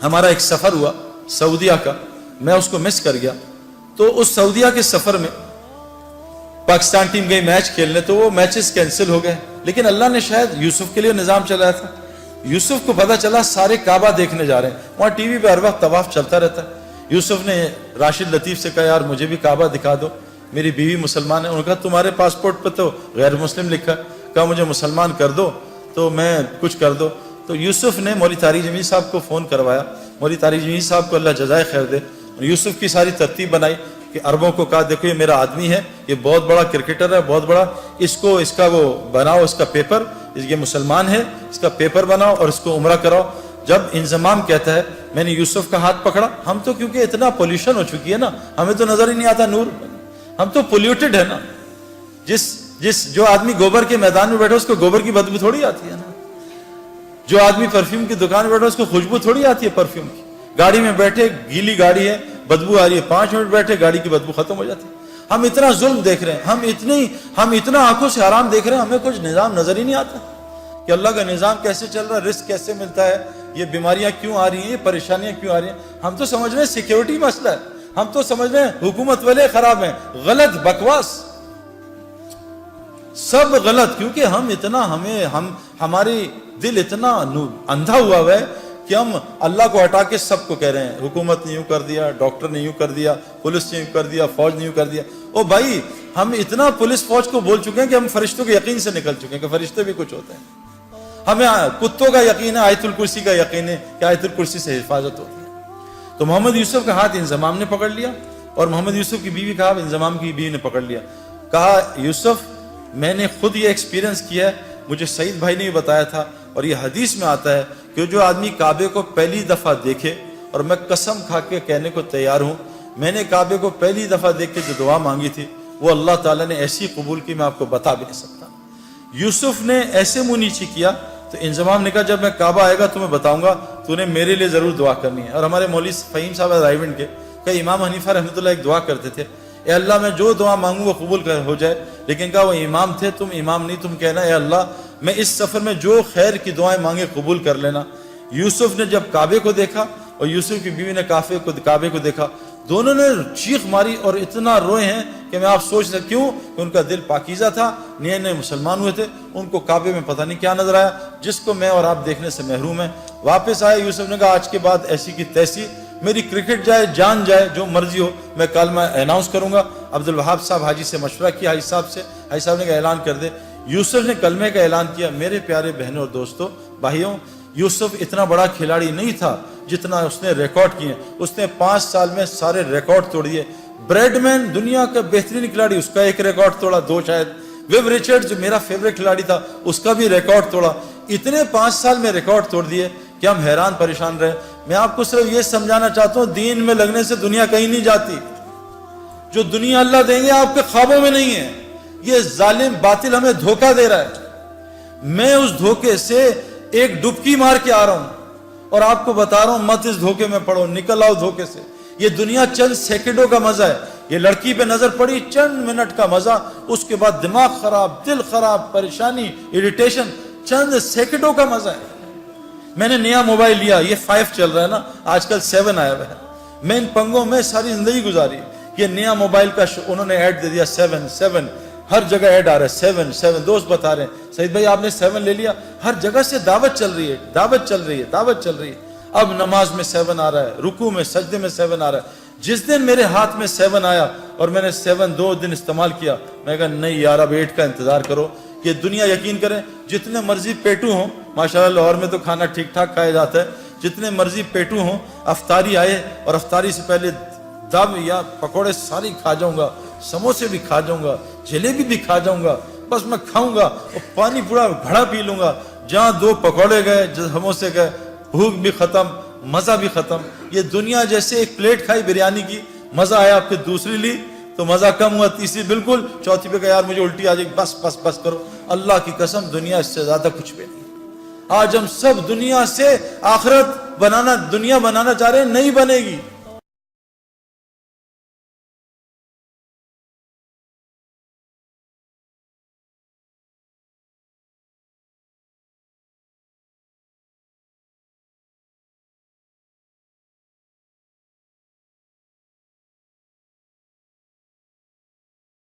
ہمارا ایک سفر ہوا سعودیہ کا، میں اس کو مس کر گیا. تو اس سعودیہ کے سفر میں پاکستان ٹیم گئی میچ کھیلنے، تو وہ میچز کینسل ہو گئے. لیکن اللہ نے شاید یوسف کے لیے نظام چلایا تھا. یوسف کو پتا چلا سارے کعبہ دیکھنے جا رہے ہیں، وہاں ٹی وی پہ ہر وقت طواف چلتا رہتا ہے. یوسف نے راشد لطیف سے کہا یار مجھے بھی کعبہ دکھا دو، میری بیوی مسلمان ہے. انہوں نے کہا تمہارے پاسپورٹ پہ تو غیر مسلم لکھا ہے. کہا مجھے مسلمان کر دو تو میں کچھ کر دو. تو یوسف نے مولوی طارق جمیل صاحب کو فون کروایا. مولوی طارق جمیل صاحب کو اللہ جزائے خیر دے. یوسف کی ساری ترتیب بنائی کہ عربوں کو کہا دیکھو یہ میرا آدمی ہے، یہ بہت بڑا کرکٹر ہے، بہت بڑا، اس کا وہ بناؤ، اس کا پیپر، یہ مسلمان ہے، اس کا پیپر بناؤ اور اس کو عمرہ کراؤ. جب انضمام کہتا ہے میں نے یوسف کا ہاتھ پکڑا. ہم تو کیونکہ اتنا پولیوشن ہو چکی ہے نا، ہمیں تو نظر ہی نہیں آتا نور، ہم تو پولیوٹڈ ہے نا. جو آدمی گوبر کے میدان میں بیٹھا اس کو گوبر کی بدبو تھوڑی آتی ہے نا. جو آدمی پرفیوم کی دکان میں بیٹھا اس کو خوشبو تھوڑی آتی ہے پرفیوم کی. گاڑی میں بیٹھے گیلی گاڑی ہے بدبو آ رہی ہے، 5 منٹ بیٹھے گاڑی کی بدبو ختم ہو جاتی ہے. ہم اتنا ظلم دیکھ رہے ہیں، ہم اتنا آنکھوں سے حرام دیکھ رہے ہیں، ہمیں کچھ نظام نظر ہی نہیں آتا کہ اللہ کا نظام کیسے چل رہا ہے، رزق کیسے ملتا ہے، یہ بیماریاں کیوں آ رہی ہیں، یہ پریشانیاں کیوں آ رہی ہیں. ہم تو سمجھ رہے ہیں سیکیورٹی مسئلہ ہے، ہم تو سمجھ رہے ہیں حکومت والے خراب ہیں. غلط، بکواس، سب غلط. کیونکہ ہماری دل اتنا اندھا ہوا ہے کہ ہم اللہ کو ہٹا کے سب کو کہہ رہے ہیں حکومت نے یوں کر دیا، ڈاکٹر نے یوں کر دیا، پولیس نے یوں کر دیا، فوج نے یوں کر دیا. او بھائی ہم اتنا پولیس فوج کو بول چکے ہیں کہ ہم فرشتوں کے یقین سے نکل چکے ہیں کہ فرشتے بھی کچھ ہوتے ہیں. ہمیں کتوں کا یقین ہے، آیت الکرسی کا یقین ہے کہ آیت الکرسی سے حفاظت ہوتی ہے. تو محمد یوسف کا ہاتھ انضمام نے پکڑ لیا اور محمد یوسف کی بیوی کا انضمام کی بیوی نے پکڑ لیا. کہا یوسف میں نے خود یہ ایکسپیرینس کیا ہے، مجھے سعید بھائی نے بتایا تھا، اور یہ حدیث میں آتا ہے کہ جو آدمی کعبے کو پہلی دفعہ دیکھے، اور میں قسم کھا کے کہنے کو تیار ہوں میں نے کعبے کو پہلی دفعہ دیکھ کے جو دعا مانگی تھی وہ اللہ تعالیٰ نے ایسی قبول کی میں آپ کو بتا بھی نہیں سکتا. یوسف نے ایسے منہ نیچے کیا تو انضمام نے کہا جب میں کعبہ آئے گا تمہیں بتاؤں گا، تو نے میرے لیے ضرور دعا کرنی ہے. اور ہمارے مولوی فہیم صاحب رائیونڈ کے کہ امام حنیفہ رحمۃ اللہ ایک دعا کرتے تھے، اے اللہ میں جو دعا مانگوں وہ قبول ہو جائے. لیکن کہا وہ امام تھے، تم امام نہیں، تم کہنا اے اللہ میں اس سفر میں جو خیر کی دعائیں مانگے قبول کر لینا. یوسف نے جب کعبے کو دیکھا اور یوسف کی بیوی نے کعبے کو دیکھا، دونوں نے چیخ ماری اور اتنا روئے ہیں کہ میں آپ سوچ سکتے کیوں کہ ان کا دل پاکیزہ تھا، نئے نئے مسلمان ہوئے تھے. ان کو کعبے میں پتہ نہیں کیا نظر آیا جس کو میں اور آپ دیکھنے سے محروم ہیں. واپس آئے، یوسف نے کہا آج کے بعد ایسی کی تیسی، میری کرکٹ جائے، جان جائے، جو مرضی ہو، میں کلمہ اناؤنس کروں گا. عبد الوہاب صاحب حاجی سے مشورہ کیا، حاجی صاحب نے کہا اعلان کر دے. یوسف نے کلمے کا اعلان کیا. میرے پیارے بہنوں اور دوستوں بھائیوں، یوسف اتنا بڑا کھلاڑی نہیں تھا جتنا اس نے ریکارڈ کیے. اس نے 5 سال میں سارے ریکارڈ توڑ دیے. بریڈ مین دنیا کا بہترین کھلاڑی، اس کا ایک ریکارڈ توڑا، 2 شاید. ویب ریچرڈ جو میرا فیوریٹ کھلاڑی تھا اس کا بھی ریکارڈ توڑا. اتنے 5 سال میں ریکارڈ توڑ دیے کہ ہم حیران پریشان رہے. میں آپ کو صرف یہ سمجھانا چاہتا ہوں دین میں لگنے سے دنیا کہیں نہیں جاتی. جو دنیا اللہ دیں گے آپ کے خوابوں میں نہیں ہے. یہ ظالم باطل ہمیں دھوکہ دے رہا ہے. میں اس دھوکے سے ایک ڈبکی مار کے آ رہا ہوں اور آپ کو بتا رہا ہوں مت اس دھوکے میں پڑو، نکل آؤ دھوکے سے. یہ دنیا چند سیکنڈوں کا مزہ ہے. یہ لڑکی پہ نظر پڑی، چند منٹ کا مزہ، اس کے بعد دماغ خراب، دل خراب، پریشانی، اریٹیشن، چند سیکنڈوں کا مزہ ہے. میں نے نیا موبائل لیا، یہ 5 چل رہا ہے نا، آج کل 7 آیا ہوا ہے. میں ان پنگوں میں ساری زندگی گزاری. یہ نیا موبائل کا انہوں نے ایڈ دے دیا 7 ہر جگہ ایڈ آ رہا ہے 7 دوست بتا رہے ہیں سعید بھائی آپ نے 7 لے لیا. ہر جگہ سے دعوت چل رہی ہے. اب نماز میں 7 آ رہا ہے، رکوع میں، سجدے میں 7 آ رہا ہے. جس دن میرے ہاتھ میں 7 آیا اور میں نے 7 2 دن استعمال کیا، میں کہا نہیں یار اب 8 کا انتظار کرو. یہ دنیا یقین کریں جتنے مرضی پیٹو ہوں، ماشاءاللہ لاہور میں تو کھانا ٹھیک ٹھاک کھایا جاتا ہے، جتنے مرضی پیٹو ہوں، افطاری آئے اور افطاری سے پہلے دب یا پکوڑے ساری کھا جاؤں گا، سموسے بھی کھا جاؤں گا، جلیبی بھی کھا جاؤں گا، بس میں کھاؤں گا اور پانی پورا گھڑا پی لوں گا. جہاں 2 پکوڑے گئے، سموسے گئے، بھوک بھی ختم، مزہ بھی ختم. یہ دنیا جیسے ایک پلیٹ کھائی بریانی کی، مزہ آیا، پھر دوسری لی تو مزہ کم ہوا، تیسری بالکل، چوتھی پہ کہا یار مجھے الٹی آ جائے، بس کرو. اللہ کی قسم دنیا اس سے زیادہ کچھ بھی نہیں. آج ہم سب دنیا سے آخرت بنانا، دنیا بنانا چاہ رہے ہیں، نہیں بنے گی.